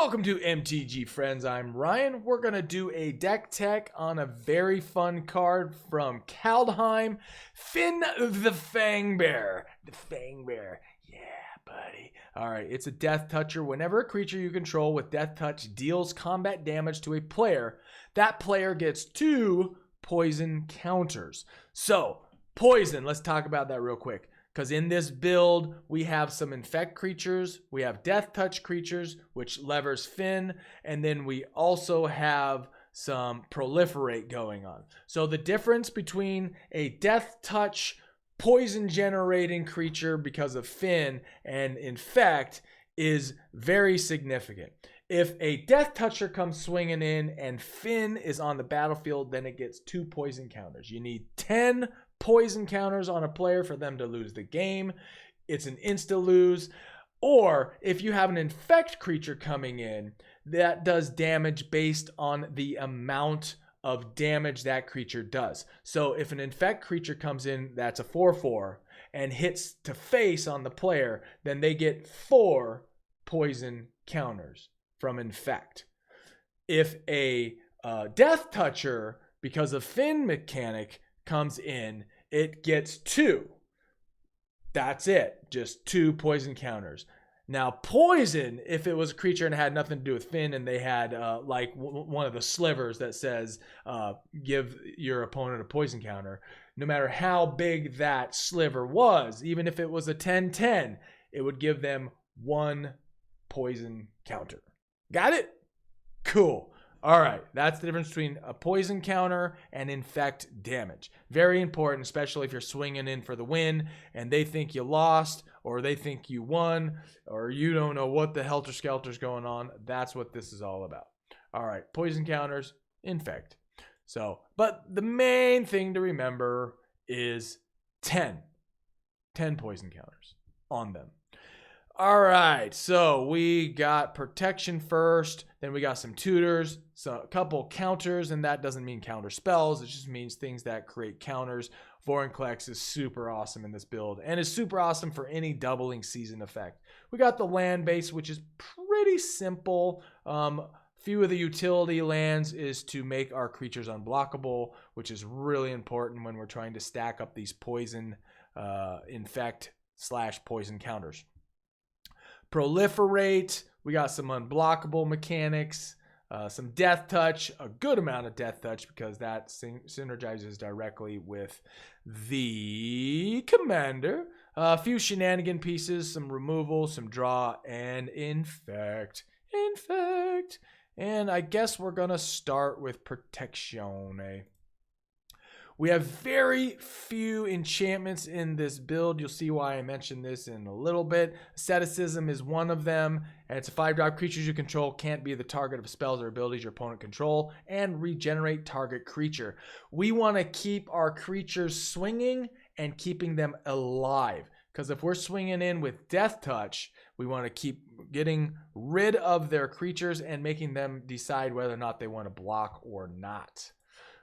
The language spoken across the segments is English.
Welcome to MTG Friends. I'm Ryan. We're going to do a deck tech on a very fun card from Kaldheim, Fynn the Fangbearer. The Fangbearer. Yeah, buddy. All right, it's a death toucher. Whenever a creature you control with death touch deals combat damage to a player, that player gets 2 poison counters. So, poison, let's talk about that real quick. Because in this build, we have some infect creatures, we have death touch creatures, which levers Fynn, and then we also have some proliferate going on. So the difference between a death touch poison generating creature because of Fynn and infect is very significant. If a death toucher comes swinging in and Fynn is on the battlefield, then it gets 2 poison counters. You need 10 poison counters on a player for them to lose the game. It's an insta lose. Or if you have an infect creature coming in, that does damage based on the amount of damage that creature does. So if an infect creature comes in that's a 4/4 and hits to face on the player, then they get 4 poison counters from infect. If a death toucher, because of Fynn mechanic, comes in, it gets 2. That's it. Just 2 poison counters. Now, poison, if it was a creature and it had nothing to do with Fynn and they had like one of the slivers that says give your opponent a poison counter, no matter how big that sliver was, even if it was a 10-10, it would give them 1 poison counter. Got it? Cool. All right, that's the difference between a poison counter and infect damage. Very important, especially if you're swinging in for the win and they think you lost or they think you won or you don't know what the helter-skelter's going on. That's what this is all about. All right, poison counters, infect. So, but the main thing to remember is 10 poison counters on them. All right, so we got protection first, then we got some tutors, so a couple counters, and that doesn't mean counter spells, it just means things that create counters. Vorinclex is super awesome in this build, and is super awesome for any doubling season effect. We got the land base, which is pretty simple. Few of the utility lands is to make our creatures unblockable, which is really important when we're trying to stack up these poison infect / poison counters. Proliferate, we got some unblockable mechanics, some death touch, a good amount of death touch because that synergizes directly with the commander. A few shenanigan pieces, some removal, some draw, and infect. And I guess we're going to start with protection. We have very few enchantments in this build. You'll see why I mentioned this in a little bit. Asceticism is one of them, and it's a 5-drop. Creatures you control can't be the target of spells or abilities your opponent control, and regenerate target creature. We want to keep our creatures swinging and keeping them alive, because if we're swinging in with death touch, we want to keep getting rid of their creatures and making them decide whether or not they want to block or not.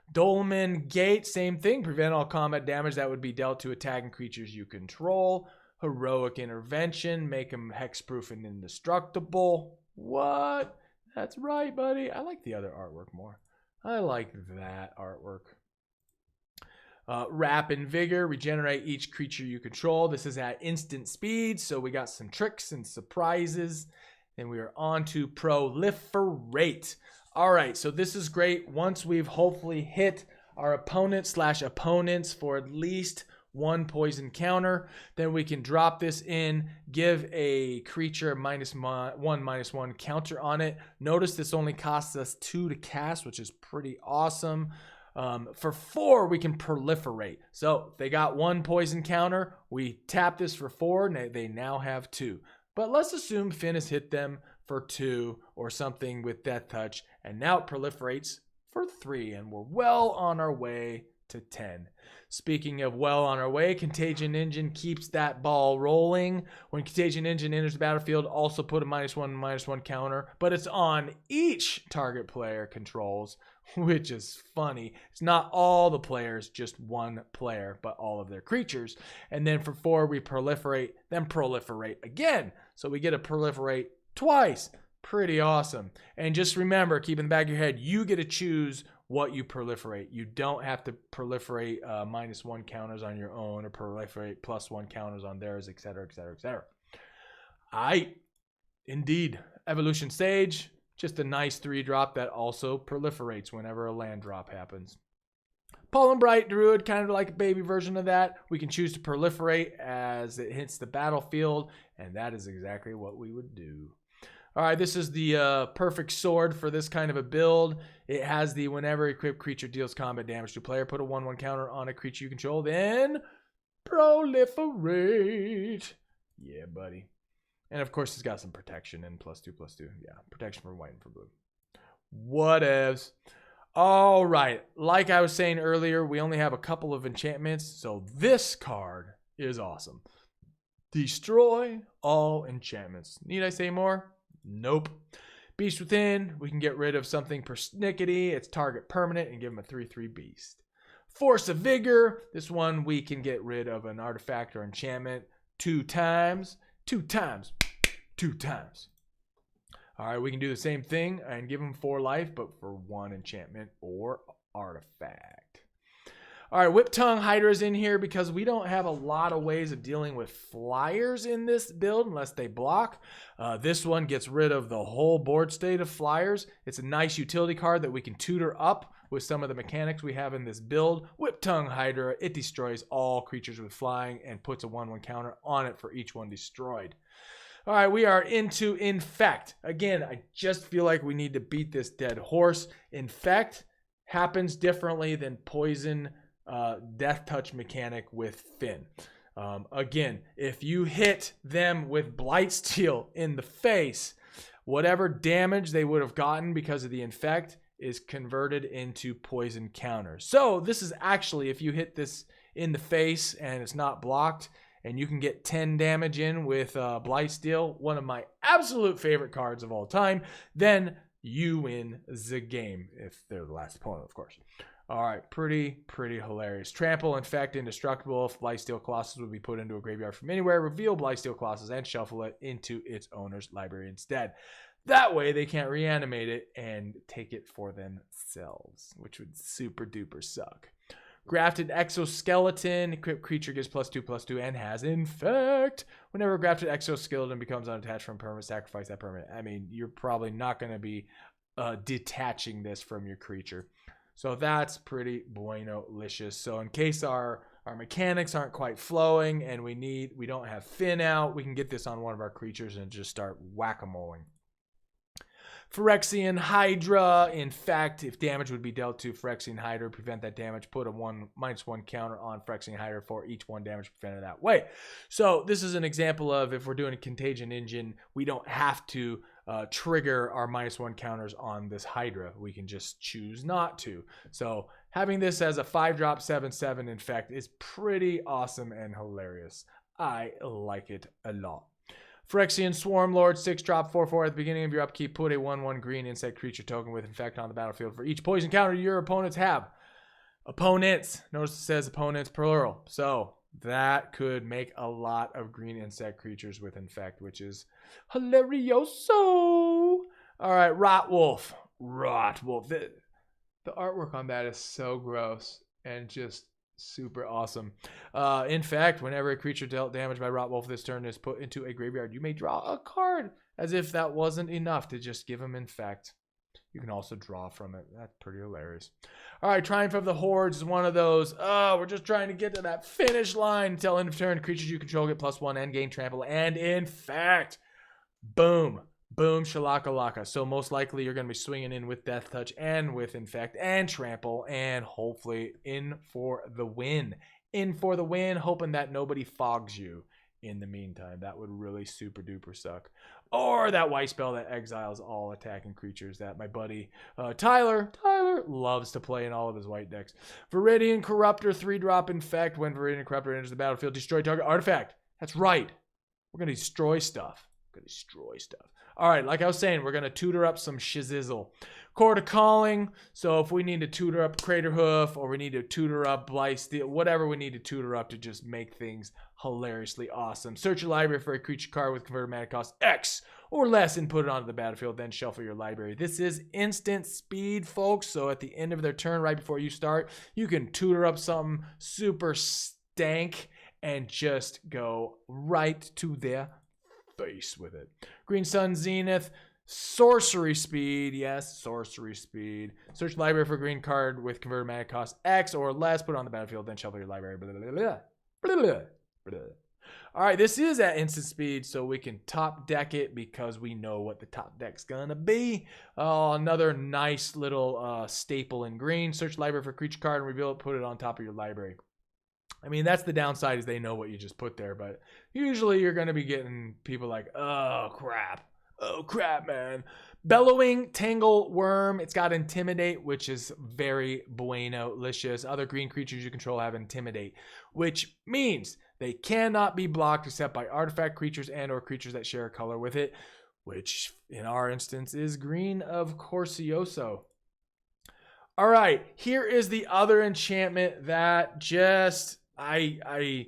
Dolmen Gate, same thing. Prevent all combat damage that would be dealt to attacking creatures you control. Heroic Intervention. Make them hexproof and indestructible. What? That's right, buddy. I like the other artwork more. I like that artwork. Wrap and Vigor. Regenerate each creature you control. This is at instant speed, so we got some tricks and surprises. Then we are on to Proliferate. All right, so this is great. Once we've hopefully hit our opponent / opponents for at least 1 poison counter, then we can drop this in, give a creature -1/-1 counter on it. Notice this only costs us 2 to cast, which is pretty awesome. For 4, we can proliferate. So if they got 1 poison counter, we tap this for 4, and they now have 2. But let's assume Fynn has hit them for 2 or something with death touch, and now it proliferates for 3, and we're well on our way to 10. Speaking of well on our way, Contagion Engine keeps that ball rolling. When Contagion Engine enters the battlefield, also put a -1/-1 counter, but it's on each target player controls, which is funny. It's not all the players, just 1 player, but all of their creatures. And then for 4, we proliferate, then proliferate again. So we get a proliferate twice. Pretty awesome. And just remember, keep in the back of your head, you get to choose what you proliferate. You don't have to proliferate -1 counters on your own or proliferate +1 counters on theirs, etc., etc., etc. Indeed. Evolution Sage, just a nice 3-drop that also proliferates whenever a land drop happens. Pollen Bright Druid, kind of like a baby version of that. We can choose to proliferate as it hits the battlefield, and that is exactly what we would do. All right, this is the perfect sword for this kind of a build. It has the whenever equipped creature deals combat damage to player, put a 1/1 counter on a creature you control, then proliferate. Yeah, buddy. And of course, it's got some protection and +2/+2. Yeah, protection for white and for blue. Whatevs. All right, like I was saying earlier, we only have a couple of enchantments, so this card is awesome. Destroy all enchantments. Need I say more? Nope. Beast Within, we can get rid of something persnickety, it's target permanent, and give them a 3/3 beast. Force of Vigor, this one we can get rid of an artifact or enchantment 2 times. 2 times. 2 times. All right, we can do the same thing and give them 4 life, but for 1 enchantment or artifact. All right, Whip Tongue Hydra's in here because we don't have a lot of ways of dealing with flyers in this build unless they block. This one gets rid of the whole board state of flyers. It's a nice utility card that we can tutor up with some of the mechanics we have in this build. Whip Tongue Hydra, it destroys all creatures with flying and puts a 1/1 counter on it for each one destroyed. All right, we are into Infect. Again, I just feel like we need to beat this dead horse. Infect happens differently than Poison Death Touch mechanic with Fynn. Again, if you hit them with Blightsteel in the face, whatever damage they would have gotten because of the Infect is converted into poison counters. So this is actually, if you hit this in the face and it's not blocked, and you can get 10 damage in with Blightsteel, one of my absolute favorite cards of all time, then you win the game, if they're the last opponent, of course. All right, pretty hilarious. Trample, Infect, Indestructible. If Blightsteel Colossus would be put into a graveyard from anywhere, reveal Blightsteel Colossus and shuffle it into its owner's library instead. That way, they can't reanimate it and take it for themselves, which would super duper suck. Grafted Exoskeleton. Equipped creature gets +2/+2 and has Infect. Whenever Grafted Exoskeleton becomes unattached from permanent, sacrifice that permanent. I mean, you're probably not going to be detaching this from your creature. So that's pretty bueno-licious. So in case our mechanics aren't quite flowing and we don't have Fynn out, we can get this on one of our creatures and just start whack-a-moling. Phyrexian Hydra. In fact, if damage would be dealt to Phyrexian Hydra, prevent that damage, put a -1 counter on Phyrexian Hydra for each 1 damage prevented that way. So this is an example of if we're doing a Contagion Engine, we don't have to trigger our -1 counters on this Hydra. We can just choose not to. So having this as a 5-drop 7/7 Infect is pretty awesome and hilarious. I like it a lot. Phyrexian Swarmlord, 6-drop 4/4 at the beginning of your upkeep. Put a 1/1 green insect creature token with Infect on the battlefield for each poison counter your opponents have. Opponents. Notice it says opponents plural. So that could make a lot of green insect creatures with Infect, which is hilarioso. All right, Rotwolf. Rotwolf. The artwork on that is so gross and just super awesome. In fact, whenever a creature dealt damage by Rotwolf this turn is put into a graveyard, you may draw a card. As if that wasn't enough to just give him Infect. You can also draw from it. That's pretty hilarious. All right, Triumph of the Hordes is one of those. Oh, we're just trying to get to that finish line. Until end of turn, creatures you control get +1 and gain Trample and Infect. Boom. Boom, shalakalaka. So most likely you're going to be swinging in with Death Touch and with Infect and Trample and hopefully in for the win. In for the win, hoping that nobody fogs you in the meantime. That would really super duper suck. Or that white spell that exiles all attacking creatures that my buddy Tyler loves to play in all of his white decks. Viridian Corruptor, 3-drop Infect. When Viridian Corruptor enters the battlefield, destroy target artifact. That's right. We're going to destroy stuff. Gonna destroy stuff. All right, like I was saying, we're gonna tutor up some shizzle. Chord of Calling. So if we need to tutor up Craterhoof, or we need to tutor up Blightsteel, whatever we need to tutor up to just make things hilariously awesome. Search your library for a creature card with converted mana cost X or less and put it onto the battlefield, then shuffle your library. This is instant speed, folks. So at the end of their turn, right before you start, you can tutor up something super stank and just go right to their face with it. Green Sun Zenith. Sorcery speed, yes, sorcery speed. Search library for a green card with converted mana cost X or less. Put it on the battlefield, then shuffle your library. Blah, blah, blah, blah, blah, blah. All right, this is at instant speed, so we can top deck it because we know what the top deck's gonna be. Another nice little staple in green. Search library for a creature card and reveal it. Put it on top of your library. I mean, that's the downside, is they know what you just put there, but usually you're gonna be getting people like, oh crap. Oh crap, man. Bellowing Tangle Worm. It's got Intimidate, which is very bueno-licious. Other green creatures you control have Intimidate, which means they cannot be blocked except by artifact creatures and or creatures that share a color with it, which in our instance is green, of Courseoso. All right, here is the other enchantment that just I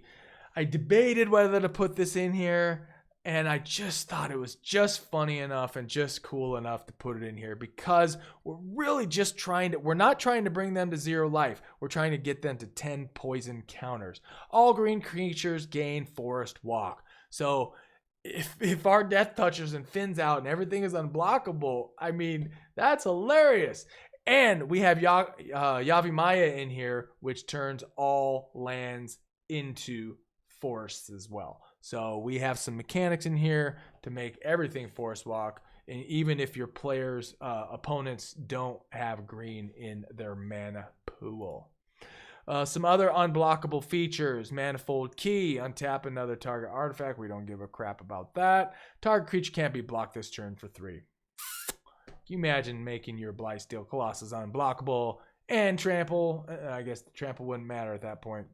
debated whether to put this in here. And I just thought it was just funny enough and just cool enough to put it in here, because we're really just we're not trying to bring them to 0 life. We're trying to get them to 10 poison counters. All green creatures gain Forest Walk. So if our Death Touchers and Fynn's out and everything is unblockable, I mean, that's hilarious. And we have Yavimaya in here, which turns all lands into forests as well. So we have some mechanics in here to make everything Forest Walk, and even if your players' opponents don't have green in their mana pool. Some other unblockable features: Manifold Key, untap another target artifact. We don't give a crap about that. Target creature can't be blocked this turn for 3. Can you imagine making your Blightsteel Colossus unblockable and Trample? I guess the Trample wouldn't matter at that point.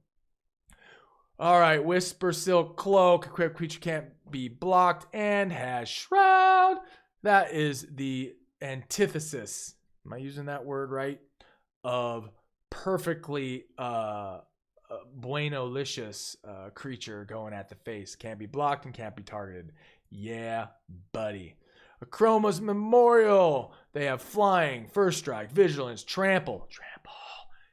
All right, Whisper Silk Cloak. Equipped creature can't be blocked and has Shroud. That is the antithesis, am I using that word right, of perfectly bueno-licious creature going at the face. Can't be blocked and can't be targeted. Yeah, buddy. Chroma's Memorial. They have Flying, First Strike, Vigilance, Trample,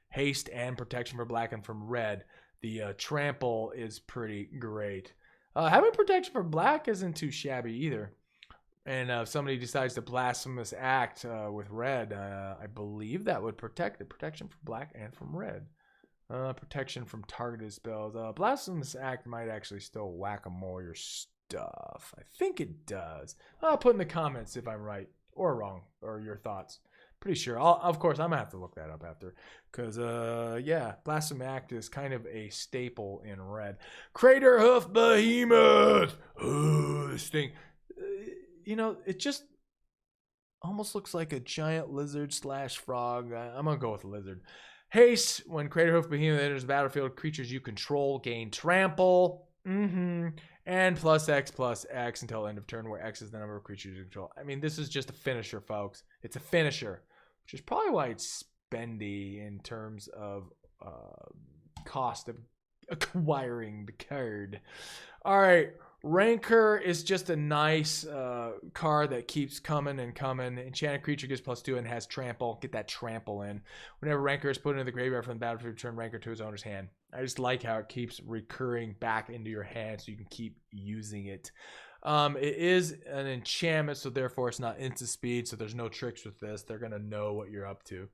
Haste, and Protection for black and from red. The Trample is pretty great. Having Protection for black isn't too shabby either. And if somebody decides to Blasphemous Act with red, I believe that would protect it. Protection for black and from red. Protection from targeted spells. Blasphemous Act might actually still whack-a-mole your stuff. I think it does. Put in the comments if I'm right or wrong, or your thoughts. Pretty sure. Of course, I'm going to have to look that up after. Because, yeah, Blasphemous Act is kind of a staple in red. Craterhoof Behemoth! This thing. You know, it just almost looks like a giant lizard / frog. I'm going to go with lizard. Haste. When Craterhoof Behemoth enters the battlefield, creatures you control gain Trample. And +X until end of turn, where X is the number of creatures you control. I mean, this is just a finisher, folks. It's a finisher, which is probably why it's spendy in terms of cost of acquiring the card. All right, Rancor is just a nice card that keeps coming and coming. Enchanted creature gets +2 and has Trample. Get that Trample in. Whenever Rancor is put into the graveyard from the battlefield, return Rancor to his owner's hand. I just like how it keeps recurring back into your hand so you can keep using it. It is an enchantment, so therefore it's not instant speed, so there's no tricks with this. They're going to know what you're up to.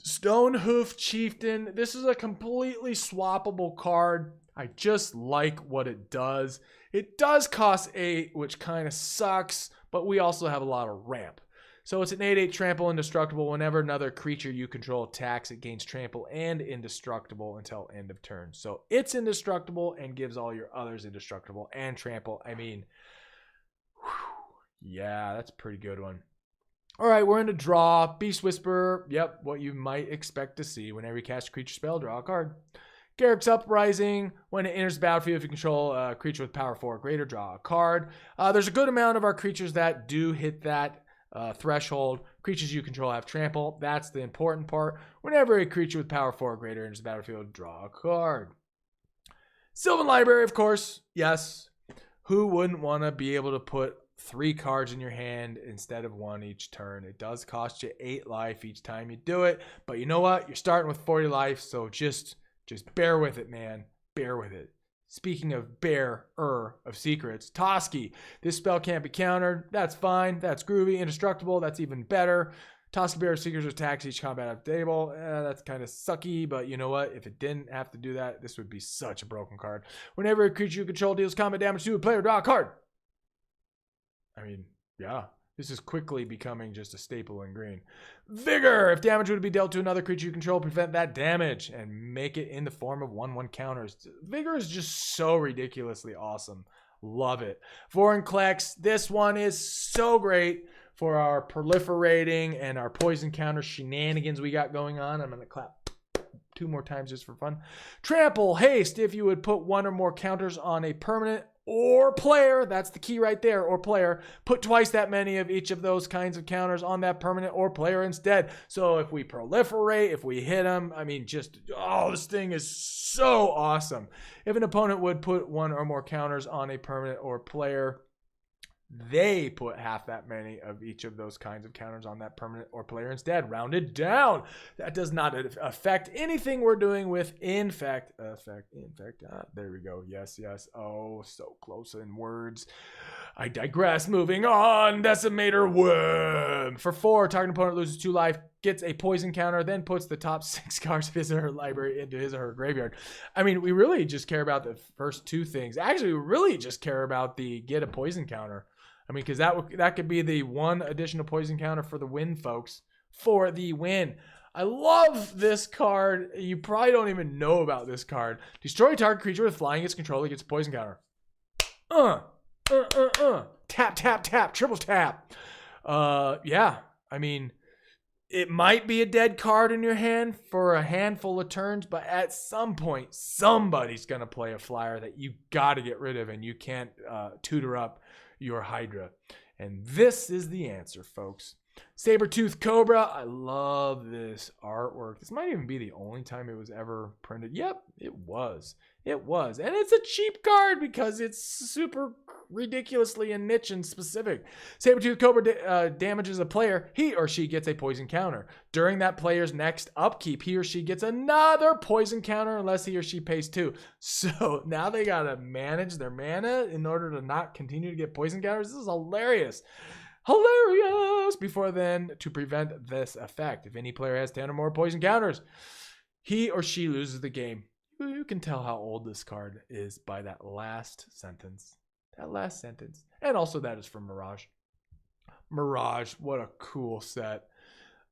Stonehoof Chieftain. This is a completely swappable card. I just like what it does. It does cost 8, which kind of sucks, but we also have a lot of ramp. So it's an 8/8 Trample Indestructible. Whenever another creature you control attacks, it gains Trample and Indestructible until end of turn. So it's indestructible and gives all your others indestructible and Trample. I mean, yeah, that's a pretty good one. All right, we're in a draw. Beast Whisperer. Yep, what you might expect to see. Whenever you cast a creature spell, draw a card. Garrick's Uprising. When it enters the battlefield, if you control a creature with power 4 or greater, draw a card. There's a good amount of our creatures that do hit that threshold. Creatures you control have trample. That's the important part. Whenever a creature with power 4 or greater enters the battlefield, draw a card. Sylvan Library, of course. Yes. Who wouldn't want to be able to put 3 cards in your hand instead of 1 each turn? It does cost you 8 life each time you do it, but you know what? You're starting with 40 life, so just bear with it, man. Bear with it. Speaking of bearer of secrets, Toski. This spell can't be countered. That's fine. That's groovy. Indestructible. That's even better. Toski Bearer of Secrets attacks each combat at the table. That's kind of sucky, but you know what? If it didn't have to do that, this would be such a broken card. Whenever a creature you control deals combat damage to a player, draw a card. I mean, yeah. This is quickly becoming just a staple in green. Vigor! If damage would be dealt to another creature you control, prevent that damage and make it in the form of 1/1 counters. Vigor is just so ridiculously awesome. Love it. Vorinclex. This one is so great for our proliferating and our poison counter shenanigans we got going on. I'm going to clap 2 more times just for fun. Trample. Haste. If you would put 1 or more counters on a permanent or player, that's the key right there, or player, put twice that many of each of those kinds of counters on that permanent or player instead. So if we proliferate, if we hit them, I mean, just, oh, this thing is so awesome. If an opponent would put 1 or more counters on a permanent or player, they put half that many of each of those kinds of counters on that permanent or player instead. Rounded down. That does not affect anything we're doing with Infect. Infect. There we go. Yes. Oh, so close in words. I digress. Moving on. Decimator Worm. For 4, target opponent loses 2 life, gets a poison counter, then puts the top 6 cards of his or her library into his or her graveyard. I mean, we really just care about the first 2 things. Actually, we really just care about the get a poison counter. I mean, because that could be the 1 additional poison counter for the win, folks. For the win. I love this card. You probably don't even know about this card. Destroy a target creature with flying its controller gets a poison counter. Tap, tap, tap. Triple tap. Yeah. I mean, it might be a dead card in your hand for a handful of turns, but at some point, somebody's going to play a flyer that you got to get rid of, and you can't tutor up your Hydra. And this is the answer, folks. Saber-Tooth Cobra. I love this artwork. This might even be the only time it was ever printed. Yep, it was. It was. And it's a cheap card because it's super ridiculously and niche and specific. Saber-Tooth Cobra damages a player. He or she gets a poison counter. During that player's next upkeep, he or she gets another poison counter unless he or she pays 2. So now they got to manage their mana in order to not continue to get poison counters. This is hilarious. Hilarious! Before then, to prevent this effect, if any player has 10 or more poison counters, he or she loses the game. You can tell how old this card is by that last sentence. That last sentence. And also that is from Mirage. Mirage, what a cool set.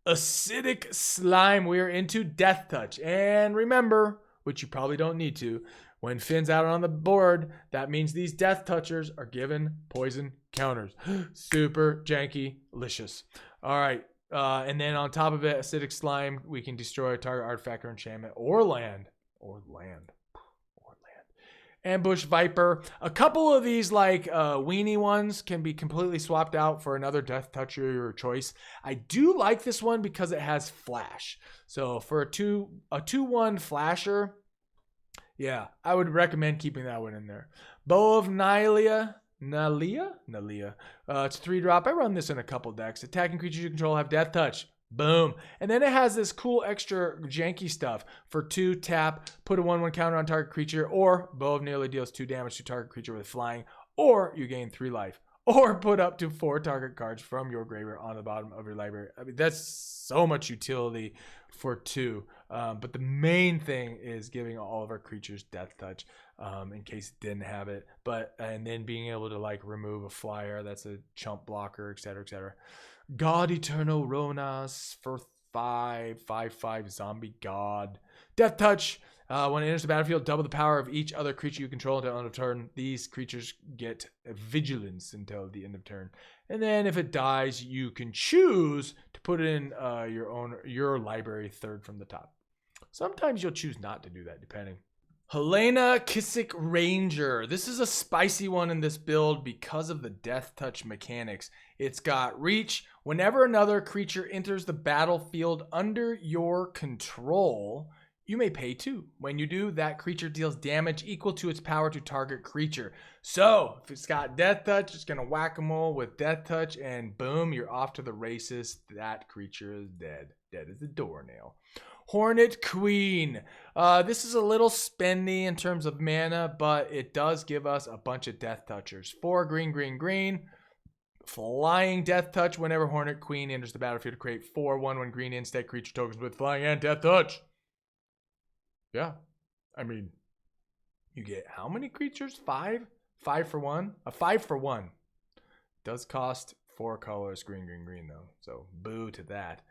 Acidic Slime. We are into Death Touch. And remember, which you probably don't need to, when Fynn's out on the board, that means these Death Touchers are given poison counters. Super janky, licious. All right. And then on top of it, Acidic Slime, we can destroy a target artifact or enchantment or land. Ambush Viper. A couple of these like weenie ones can be completely swapped out for another Death Toucher your choice. I do like this one because it has flash. So for a 2/1 flasher, yeah, I would recommend keeping that one in there. Bow of Nalia. It's a 3-drop. I run this in a couple decks. Attacking creatures you control have Death Touch. Boom. And then it has this cool extra janky stuff. For 2, tap, put a 1/1 counter on target creature, or Bow of Nalia deals 2 damage to target creature with flying, or you gain 3 life. Or put up to 4 target cards from your graveyard on the bottom of your library. I mean, that's so much utility for 2. But the main thing is giving all of our creatures Death Touch in case it didn't have it. And then being able to like remove a flyer that's a chump blocker, etc., etc. God Eternal Ronas for 5/5 zombie god. Death Touch. When it enters the battlefield, double the power of each other creature you control until the end of turn. These creatures get vigilance until the end of turn. And then if it dies, you can choose to put it in your library 3rd from the top. Sometimes you'll choose not to do that, depending. Helena Kissick Ranger. This is a spicy one in this build because of the death touch mechanics. It's got reach. Whenever another creature enters the battlefield under your control, you may pay 2. When you do, that creature deals damage equal to its power to target creature. So, if it's got death touch, it's going to whack-a-mole with death touch, and boom, you're off to the races. That creature is dead. Dead as a doornail. Hornet Queen. This is a little spendy in terms of mana, but it does give us a bunch of death touchers. 4 green, green, green. Flying death touch. Whenever Hornet Queen enters the battlefield, to create 4 1/1 green instant creature tokens with flying and death touch. Yeah. I mean, you get how many creatures? 5? 5 for 1? A 5 for 1. Does cost 4 colors, green, green, green, though. So, boo to that.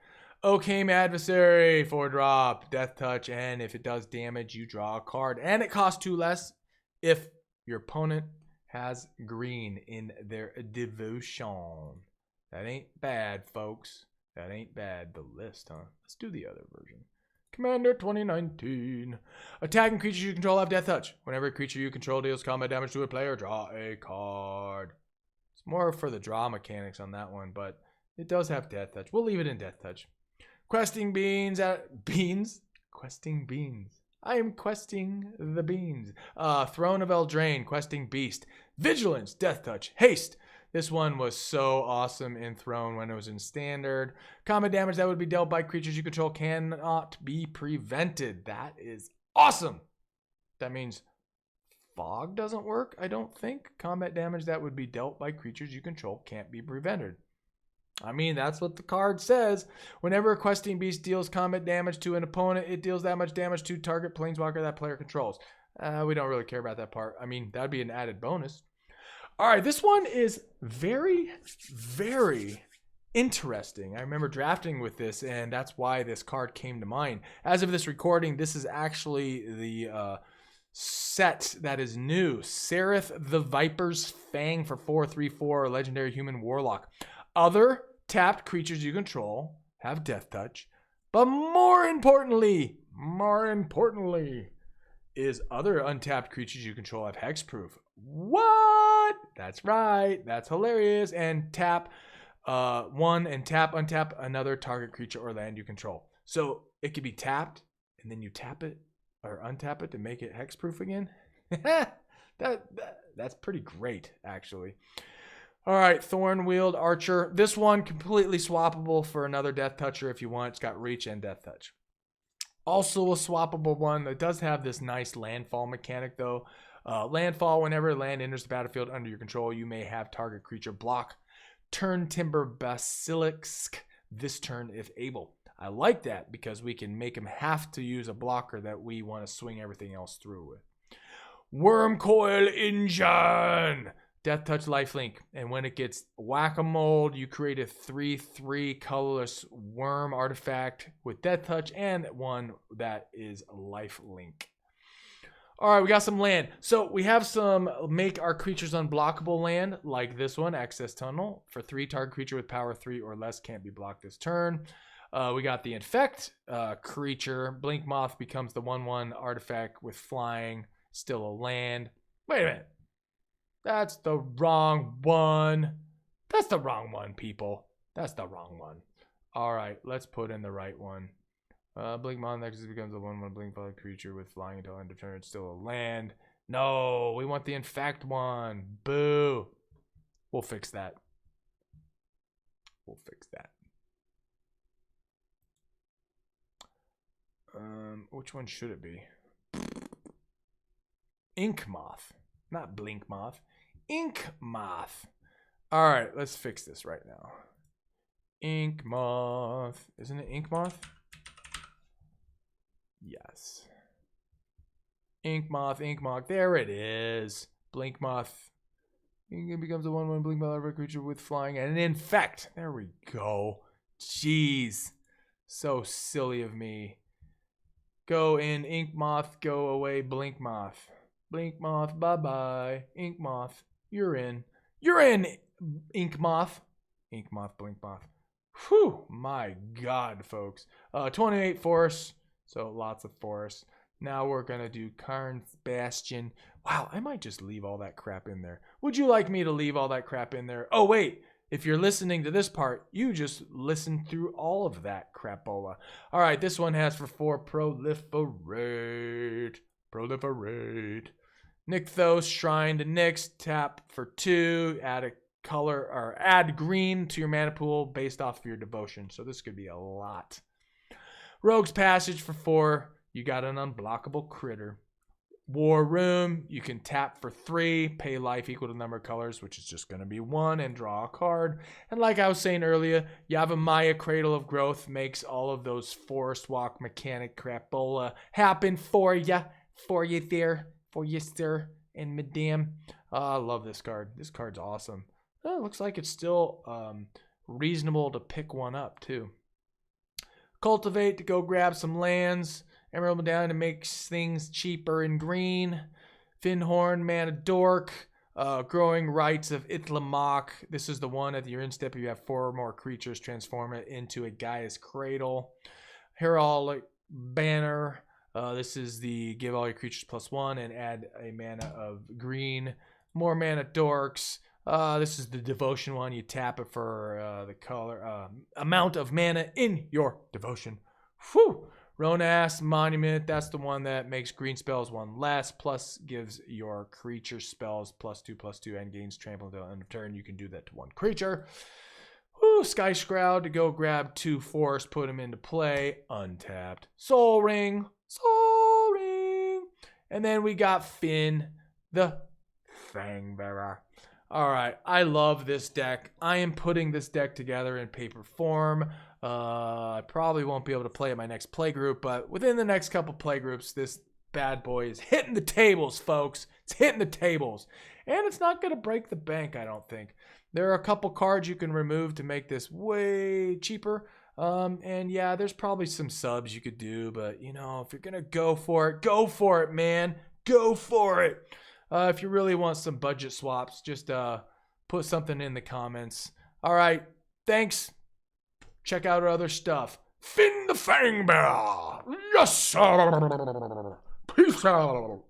Okame Adversary, 4-drop, death touch, and if it does damage, you draw a card. And it costs 2 less if your opponent has green in their devotion. That ain't bad, folks. That ain't bad. The list, huh? Let's do the other version. Commander 2019. Attacking creatures you control have death touch. Whenever a creature you control deals combat damage to a player, draw a card. It's more for the draw mechanics on that one, but it does have death touch. We'll leave it in death touch. Questing beans at beans. Questing beans. I am questing the beans. Throne of Eldraine, questing beast. Vigilance, death touch, haste. This one was so awesome in Throne when it was in Standard. Combat damage that would be dealt by creatures you control cannot be prevented. That is awesome. That means Fog doesn't work, I don't think. Combat damage that would be dealt by creatures you control can't be prevented. I mean, that's what the card says. Whenever a questing beast deals combat damage to an opponent, it deals that much damage to target planeswalker that player controls. We don't really care about that part. I mean, that'd be an added bonus. All right, this one is very, very interesting. I remember drafting with this, and that's why this card came to mind. As of this recording, this is actually the set that is new. Sereth the Viper's Fang for 4/3/4, legendary human warlock. Other tapped creatures you control have death touch, but more importantly, is other untapped creatures you control have hexproof. What? That's right. That's hilarious. And tap one and untap another target creature or land you control. So it could be tapped, and then you tap it or untap it to make it hexproof again. That's pretty great, actually. All right, Thornwield Archer. This one completely swappable for another death toucher if you want. It's got reach and death touch. Also a swappable one that does have this nice landfall mechanic, though. Landfall, whenever land enters the battlefield under your control, you may have target creature block Turn Timber Basilisk this turn if able. I like that because we can make him have to use a blocker that we want to swing everything else through with. Wormcoil Engine. Death touch lifelink, and when it gets whack-a-mole, you create a 3/3 colorless worm artifact with death touch and one that is lifelink. All right, we got some land. So we have some make our creatures unblockable land, like this one, Access Tunnel. For 3, target creature with power 3 or less can't be blocked this turn. We got the Infect creature. Blink Moth becomes the 1/1 artifact with flying, still a land. Wait a minute. That's the wrong one. That's the wrong one, people. That's the wrong one. All right, let's put in the right one. Blink Moth next becomes a 1/1 blink flying creature with flying until end of turn. It's still a land. No, we want the Infect one. Boo. We'll fix that. We'll fix that. Which one should it be? Ink Moth, not Blink Moth. Ink Moth. All right, let's fix this right now. Ink Moth. Isn't it Ink Moth? Yes. Ink Moth, Ink Moth. There it is. Blink Moth. It becomes a 1/1 Blink Moth every creature with flying and an Infect. There we go. Jeez. So silly of me. Go in, Ink Moth. Go away, Blink Moth. Blink Moth, bye-bye. Ink Moth, you're in. You're in, Ink Moth. Ink Moth, Blink Moth. Whew, my God, folks. 28 force, so lots of force. Now we're going to do Karn's Bastion. Wow, I might just leave all that crap in there. Would you like me to leave all that crap in there? Oh, wait. If you're listening to this part, you just listened through all of that crapola. All right, this one has for 4 Proliferate. Proliferate. Nykthos, Shrine to Nyx, tap for 2, add a color or add green to your mana pool based off of your devotion. So this could be a lot. Rogue's Passage for 4. You got an unblockable critter. War Room, you can tap for 3, pay life equal to the number of colors, which is just going to be 1, and draw a card. And like I was saying earlier, Yavimaya, Cradle of Growth, makes all of those Forest Walk mechanic crapola happen for you there, for you, sir and madam. I love this card. This card's awesome. Oh, it looks like it's still reasonable to pick one up, too. Cultivate to go grab some lands. Emerald Medallion to make things cheaper in green. Finnhorn, Mana Dork. Growing Rites of Itlamok. This is the one at your end step. You have 4 or more creatures. Transform it into a Gaia's Cradle. Herald Banner. This is the give all your creatures +1 and add a mana of green. More Mana Dorks. This is the devotion one. You tap it for the color amount of mana in your devotion. Whew. Ronas Monument, that's the one that makes green spells 1 less, plus gives your creature spells +2/+2 and gains trample until end of turn. You can do that to 1 creature. Woo, Sky Shroud to go grab 2 force, put them into play, untapped. Soul Ring, Soul Ring. And then we got Fynn, the Fangbearer. All right, I love this deck. I am putting this deck together in paper form. I probably won't be able to play at my next playgroup, but within the next couple playgroups, this bad boy is hitting the tables, folks. It's hitting the tables. And it's not going to break the bank, I don't think. There are a couple cards you can remove to make this way cheaper. And yeah, there's probably some subs you could do, but you know, if you're going to go for it, man. Go for it. If you really want some budget swaps, just put something in the comments. All right, thanks. Check out our other stuff. Fynn the Fangbearer. Yes, sir. Peace out.